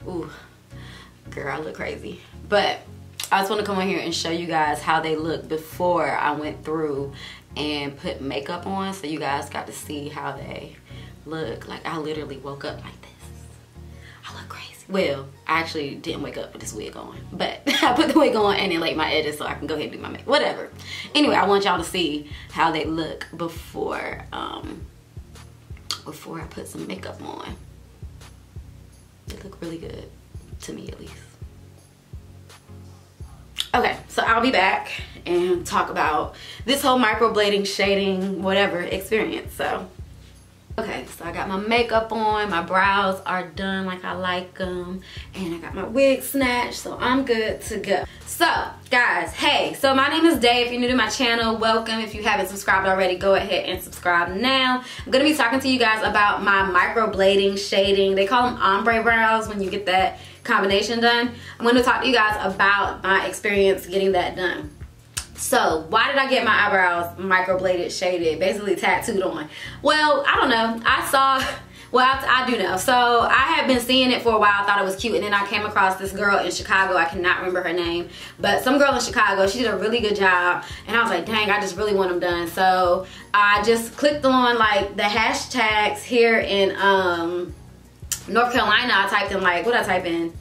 Ooh, girl, I look crazy. But I just want to come on here and show you guys how they look before I went through and put makeup on, so you guys got to see how they look. Like, I literally woke up like this. I look crazy. Well, I actually didn't wake up with this wig on, but I put the wig on and then laid my edges so I can go ahead and do my makeup. Whatever. Anyway, I want y'all to see how they look before before I put some makeup on. They look really good, to me at least. Okay, so I'll be back and talk about this whole microblading, shading, whatever experience. So, okay, so I got my makeup on, my brows are done like I like them, and I got my wig snatched, so I'm good to go. So, guys, hey, so my name is Day. If you're new to my channel, welcome. If you haven't subscribed already, go ahead and subscribe now. I'm gonna be talking to you guys about my microblading, shading. They call them ombre brows when you get that combination done. I'm going to talk to you guys about my experience getting that done. So, why did I get my eyebrows microbladed, shaded, basically tattooed on? Well, I don't know. I do know. So, I had been seeing it for a while. I thought it was cute. And then I came across this girl in Chicago. I cannot remember her name. But some girl in Chicago, she did a really good job. And I was like, dang, I just really want them done. So, I just clicked on like the hashtags here in North Carolina. I typed in like, what did I type in?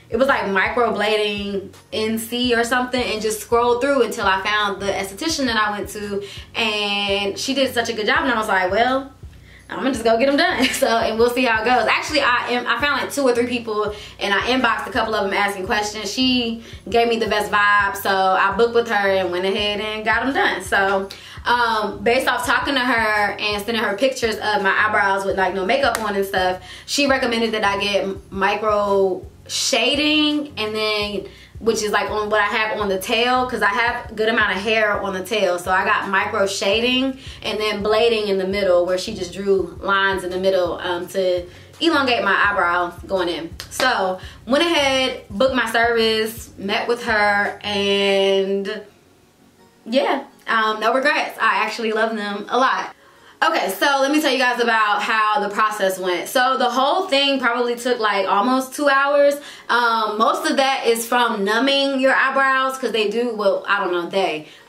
It was like microblading NC or something, and just scrolled through until I found the esthetician that I went to, and she did such a good job, and I was like, well, I'm gonna just go get them done. So, and we'll see how it goes. Actually, I found like 2 or 3 people, and I inboxed a couple of them asking questions. She gave me the best vibe, so I booked with her and went ahead and got them done. So, based off talking to her and sending her pictures of my eyebrows with like no makeup on and stuff, she recommended that I get micro shading, and then which is like on what I have on the tail, because I have a good amount of hair on the tail. So I got micro shading and then blading in the middle, where she just drew lines in the middle to elongate my eyebrow going in. So went ahead, booked my service, met with her, and yeah, no regrets. I actually love them a lot. Okay, so let me tell you guys about how the process went. So the whole thing probably took like almost 2 hours. Most of that is from numbing your eyebrows, because they do, well, I don't know,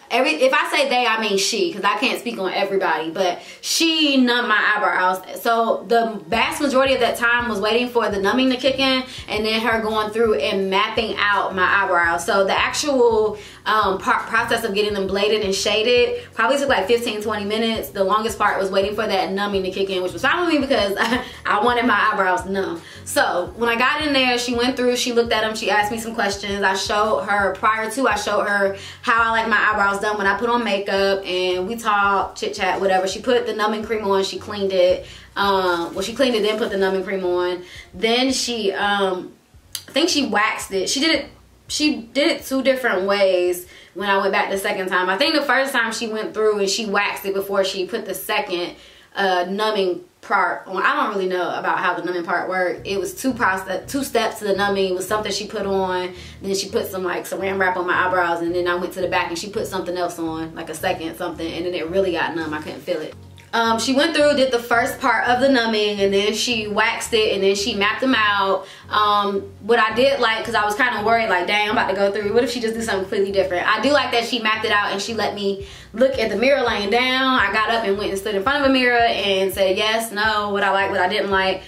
if I say they, I mean she, because I can't speak on everybody, but she numbed my eyebrows. So the vast majority of that time was waiting for the numbing to kick in, and then her going through and mapping out my eyebrows. So the actual process of getting them bladed and shaded probably took like 15-20 minutes. The longest part was waiting for that numbing to kick in, which was fine with me because I wanted my eyebrows numb. So when I got in there, she went through, she looked at them, she asked me some questions. I showed her, prior to, I showed her how I like my eyebrows done when I put on makeup, and we talked, chit chat, whatever. She put the numbing cream on, she cleaned it. Well, she cleaned it, then put the numbing cream on. Then she, I think she waxed it. She did it 2 different ways when I went back the second time. I think the first time she went through and she waxed it before she put the second numbing part on. I don't really know about how the numbing part worked. It was 2 steps to the numbing. It was something she put on, then she put some like saran wrap on my eyebrows, and then I went to the back and she put something else on, like a second something, and then it really got numb. I couldn't feel it. She went through, did the first part of the numbing, and then she waxed it, and then she mapped them out. What I did like, because I was kind of worried, like, dang, I'm about to go through, what if she just do something completely different? I do like that she mapped it out and she let me look at the mirror laying down. I got up and went and stood in front of a mirror and said yes, no, what I like, what I didn't like.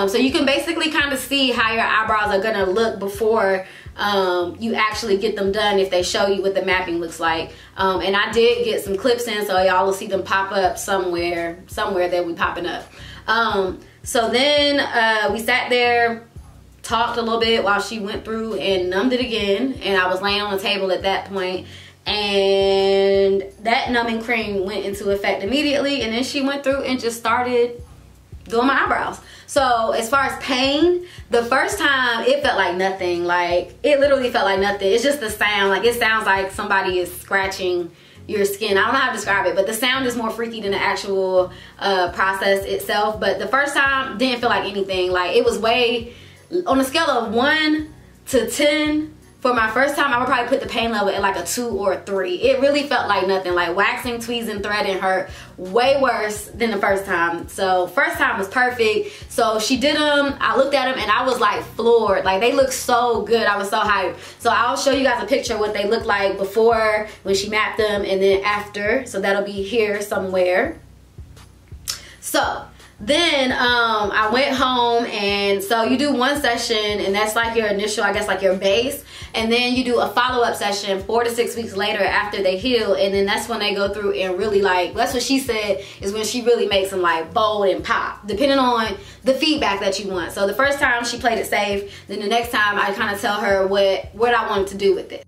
So you can basically kind of see how your eyebrows are gonna look before you actually get them done, if they show you what the mapping looks like. And I did get some clips in, so y'all will see them pop up somewhere they'll be popping up. So then we sat there, talked a little bit while she went through and numbed it again, and I was laying on the table at that point, and that numbing cream went into effect immediately, and then she went through and just started doing my eyebrows. So as far as pain, the first time it felt like nothing. Like, it literally felt like nothing. It's just the sound. Like, it sounds like somebody is scratching your skin. I don't know how to describe it, but the sound is more freaky than the actual process itself. But the first time didn't feel like anything. Like, it was way, on a scale of 1 to 10 for my first time, I would probably put the pain level at like a 2 or a 3. It really felt like nothing. Like waxing, tweezing, threading hurt way worse than the first time. So first time was perfect. So she did them, I looked at them and I was like floored. Like they look so good. I was so hyped. So I'll show you guys a picture of what they look like before when she mapped them and then after. So that'll be here somewhere. So then I went home, and so you do one session and that's like your initial, I guess, like your base, and then you do a follow-up session 4 to 6 weeks later after they heal, and then that's when they go through and really like, that's what she said is when she really makes them like bold and pop, depending on the feedback that you want. So the first time she played it safe, then the next time I kind of tell her what I wanted to do with it.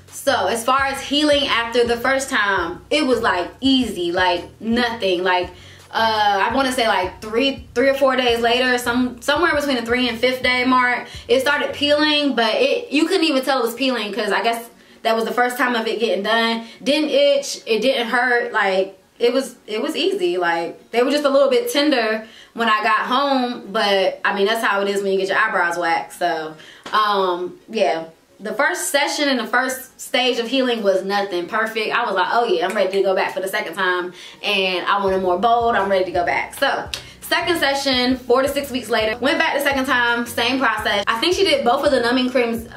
So as far as healing after the first time, it was like easy, like nothing. Like I want to say like three or 4 days later, somewhere between the 3 and 5th day mark, it started peeling, but you couldn't even tell it was peeling because I guess that was the first time of it getting done. Didn't itch, it didn't hurt, like it was easy. Like they were just a little bit tender when I got home, but I mean that's how it is when you get your eyebrows waxed. So yeah. The first session and the first stage of healing was nothing, perfect. I was like, oh yeah, I'm ready to go back for the second time, and I wanted more bold, I'm ready to go back. So second session, 4 to 6 weeks later, went back the second time, same process. I think she did both of the numbing creams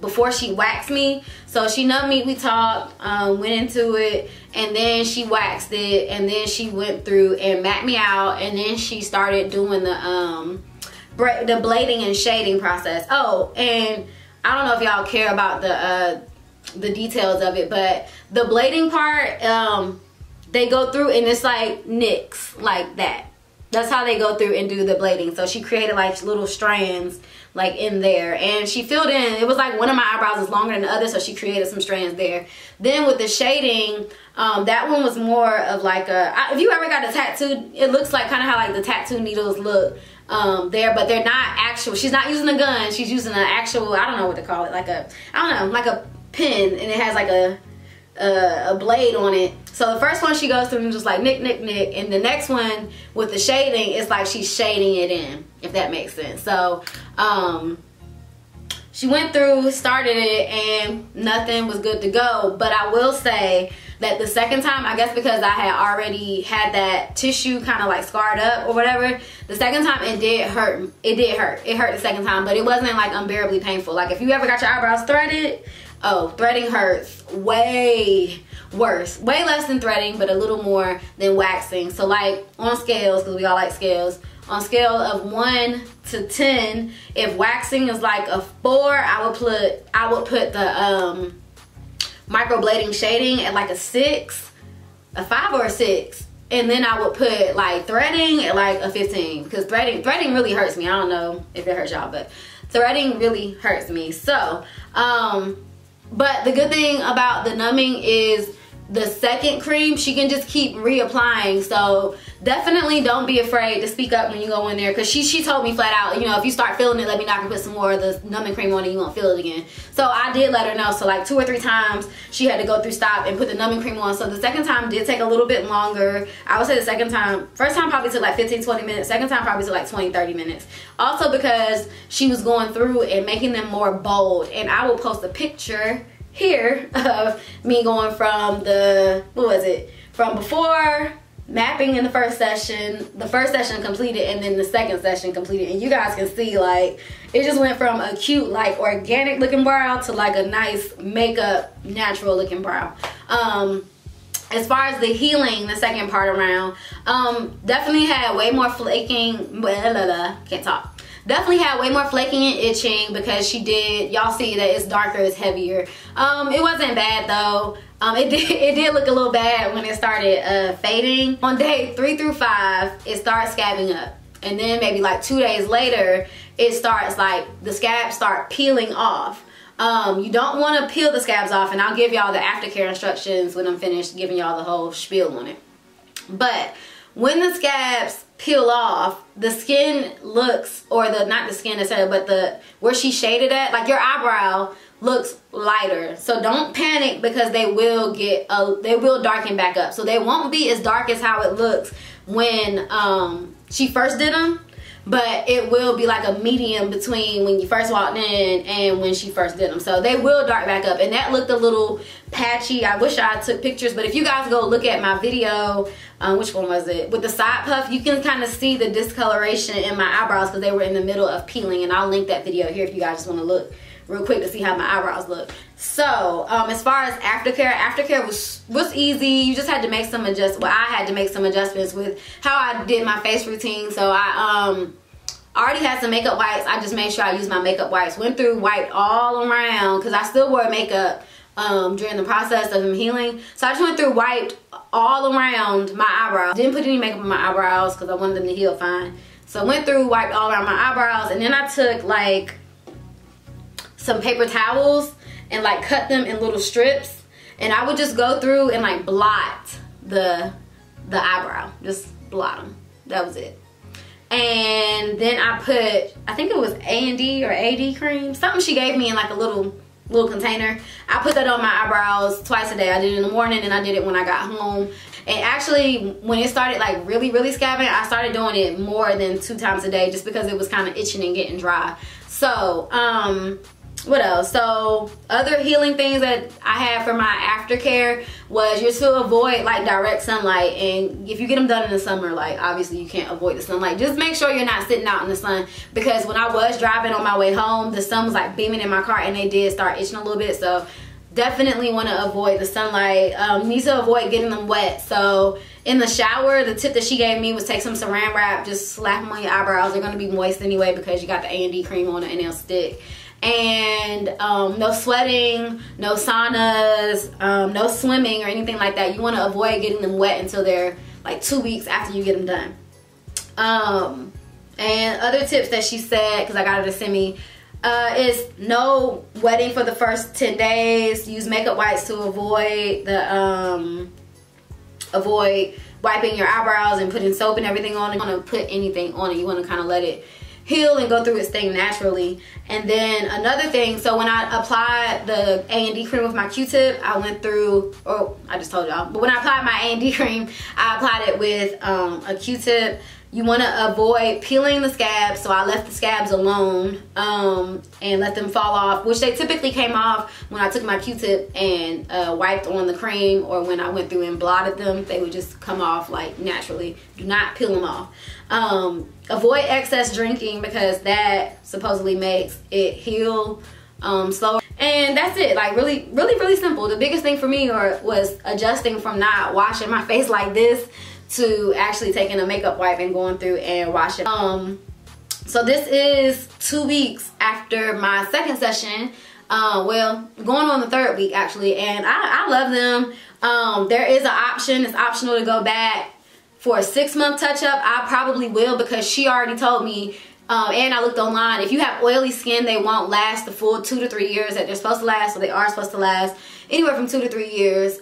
before she waxed me. So she numbed me, we talked, went into it, and then she waxed it, and then she went through and mapped me out, and then she started doing the blading and shading process. Oh, and I don't know if y'all care about the details of it, but the blading part, they go through and it's like nicks like that. That's how they go through and do the blading. So she created like little strands like in there, and she filled in, it was like one of my eyebrows is longer than the other, so she created some strands there. Then with the shading, that one was more of like if you ever got a tattoo, it looks like kind of how like the tattoo needles look there, but they're not actual. She's not using a gun, she's using an actual, I don't know what to call it, like a, I don't know, like a pin, and it has like a blade on it. So the first one she goes through and just like nick, nick, nick, and the next one with the shading, it's like she's shading it in, if that makes sense. So she went through, started it, and nothing was good to go. But I will say that the second time, I guess because I had already had that tissue kind of like scarred up or whatever, the second time it did hurt. It did hurt. It hurt the second time, but it wasn't like unbearably painful. Like if you ever got your eyebrows threaded, oh, threading hurts way worse. Way less than threading, but a little more than waxing. So like on scales, because we all like scales, on scale of 1 to 10, if waxing is like a 4, I would put the microblading shading at like a 6, a 5 or a 6, and then I would put like threading at like a 15, because threading really hurts me. I don't know if it hurts y'all, but threading really hurts me. So but the good thing about the numbing is the second cream, she can just keep reapplying. So definitely don't be afraid to speak up when you go in there, because she told me flat out, you know, if you start feeling it, let me know, I can put some more of the numbing cream on and you won't feel it again. So I did let her know. So like 2 or 3 times she had to go through stop and put the numbing cream on. So the second time did take a little bit longer. I would say the second time, first time probably took like 15-20 minutes, second time probably took like 20-30 minutes. Also because she was going through and making them more bold. And I will post a picture here of me going from from before mapping in the first session completed, and then the second session completed, and you guys can see like it just went from a cute like organic looking brow to like a nice makeup natural looking brow. As far as the healing, the second part around, definitely had way more flaking, can't talk. Definitely had way more flaking and itching because she did, y'all see that it's darker, it's heavier. It wasn't bad though. It did look a little bad when it started fading. On day 3 through 5, it starts scabbing up. And then maybe like 2 days later, it starts like, the scabs start peeling off. You don't want to peel the scabs off, and I'll give y'all the aftercare instructions when I'm finished giving y'all the whole spiel on it. But when the scabs peel off, the skin looks, or not the skin necessarily, but where she shaded at, like your eyebrow looks lighter. So don't panic, because they will darken back up. So they won't be as dark as how it looks when she first did them, but it will be like a medium between when you first walked in and when she first did them. So they will dark back up, and that looked a little patchy. I wish I took pictures, but if you guys go look at my video, which one was it, with the side puff, you can kind of see the discoloration in my eyebrows because they were in the middle of peeling, and I'll link that video here if you guys just want to look real quick to see how my eyebrows look. So as far as aftercare was easy. You just had to make some adjustments. Well, I had to make some adjustments with how I did my face routine. So I already had some makeup wipes. I just made sure I used my makeup wipes. Went through, wiped all around because I still wore makeup during the process of him healing. So I just went through, wiped all around my eyebrows. Didn't put any makeup on my eyebrows because I wanted them to heal fine. So went through, wiped all around my eyebrows, and then I took like some paper towels and like cut them in little strips, and I would just go through and like blot the eyebrow, just blot them. That was it. And then I put, I think it was A&D or AD cream, something she gave me in like a little container. I put that on my eyebrows twice a day. I did it in the morning and I did it when I got home. And actually, when it started like really scabbing, I started doing it more than 2 times a day just because it was kind of itching and getting dry. So what else? So other healing things that I had for my aftercare was you're to avoid like direct sunlight, and if you get them done in the summer, like obviously you can't avoid the sunlight. Just make sure you're not sitting out in the sun, because when I was driving on my way home, the sun was like beaming in my car and they did start itching a little bit. So definitely want to avoid the sunlight. Need to avoid getting them wet. So in the shower, the tip that she gave me was take some saran wrap, just slap them on your eyebrows. They're going to be moist anyway because you got the A&D cream on it and they'll stick. And no sweating, no saunas, no swimming or anything like that. You want to avoid getting them wet until they're like 2 weeks after you get them done. And other tips that she said, because I got her to send me, is no wetting for the first 10 days. Use makeup wipes to avoid the avoid wiping your eyebrows and putting soap and everything on it. You don't want to put anything on it. You want to kind of let it heal and go through its thing naturally. And then another thing, so when I applied the A&D cream with my Q-tip, I went through, or I just told y'all, but when I applied my A&D cream, I applied it with a Q-tip. You want to avoid peeling the scabs, so I left the scabs alone and let them fall off, which they typically came off when I took my Q-tip and wiped on the cream, or when I went through and blotted them, they would just come off like naturally. Do not peel them off. Avoid excess drinking because that supposedly makes it heal slower. And that's it. Like really simple. The biggest thing for me was adjusting from not washing my face like this to actually taking a makeup wipe and going through and washing. So this is 2 weeks after my second session. Well, going on the 3rd week actually, and I love them. There is an option. It's optional to go back for a 6-month touch-up. I probably will, because she already told me, and I looked online, if you have oily skin, they won't last the full 2 to 3 years that they're supposed to last. So they are supposed to last anywhere from 2 to 3 years.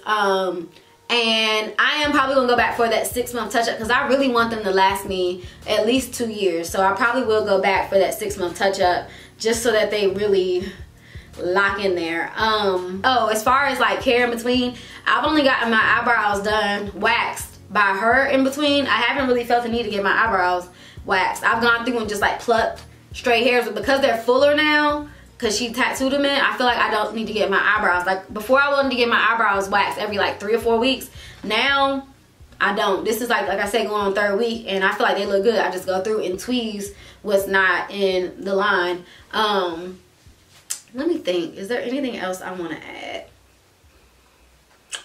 And I am probably gonna go back for that 6-month touch-up because I really want them to last me at least 2 years. So I probably will go back for that 6-month touch-up just so that they really lock in there. Oh, as far as like care in between, I've only gotten my eyebrows done waxed by her in between. I haven't really felt the need to get my eyebrows waxed. I've gone through and just like plucked straight hairs, but because they're fuller now, because she tattooed them in, I feel like I don't need to get my eyebrows. Like before, I wanted to get my eyebrows waxed every like 3 or 4 weeks. Now I don't. This is like I said, going on 3rd week, and I feel like they look good. I just go through and tweeze what's not in the line. Let me think, is there anything else I want to add?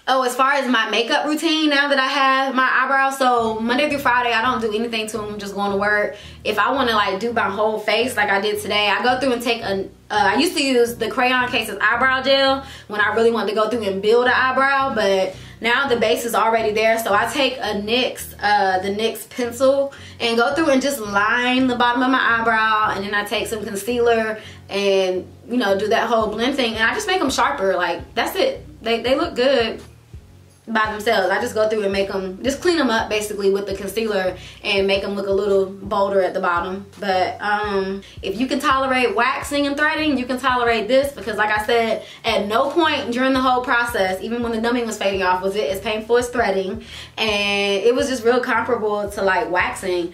Oh, as far as my makeup routine, now that I have my eyebrows, so Monday through Friday, I don't do anything to them, just going to work. If I want to like do my whole face like I did today, I go through and take I used to use the Crayon Cases eyebrow gel when I really wanted to go through and build an eyebrow, but now the base is already there. So I take a the NYX pencil and go through and just line the bottom of my eyebrow, and then I take some concealer and, you know, do that whole blend thing, and I just make them sharper. Like, that's it. They look good by themselves. I just go through and make them, just clean them up basically with the concealer and make them look a little bolder at the bottom. But if you can tolerate waxing and threading, you can tolerate this, because like I said, at no point during the whole process, even when the numbing was fading off, was it as painful as threading, and it was just real comparable to like waxing.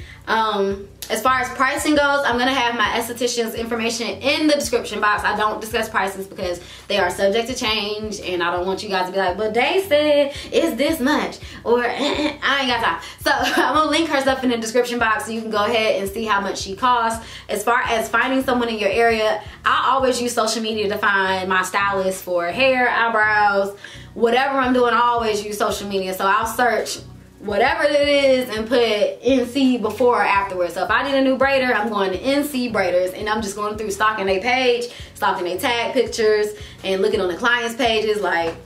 As far as pricing goes, I'm gonna have my esthetician's information in the description box. I don't discuss prices because they are subject to change, and I don't want you guys to be like, but they said it's this much, or I ain't got time. So I'm gonna link her stuff in the description box so you can go ahead and see how much she costs. As far as finding someone in your area, I always use social media to find my stylist for hair, eyebrows, whatever I'm doing. I always use social media, so I'll search whatever it is and put NC before or afterwards. So if I need a new braider, I'm going to NC Braiders, and I'm just going through stalking their page, stalking their tag pictures, and looking on the clients' pages. Like,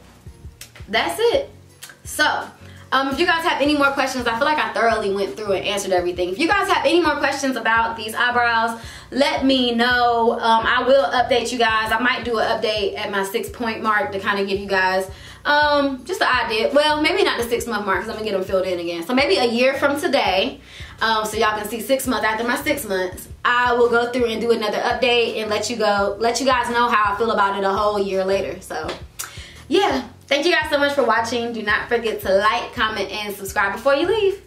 that's it. So if you guys have any more questions, I feel like I thoroughly went through and answered everything. If you guys have any more questions about these eyebrows, let me know. I will update you guys. I might do an update at my 6-point mark to kind of give you guys just an idea. Well, maybe not the 6-month mark because I'm gonna get them filled in again. So maybe a year from today, so y'all can see 6 months after my 6 months, I will go through and do another update and let you guys know how I feel about it a whole year later. So yeah, thank you guys so much for watching. Do not forget to like, comment, and subscribe before you leave.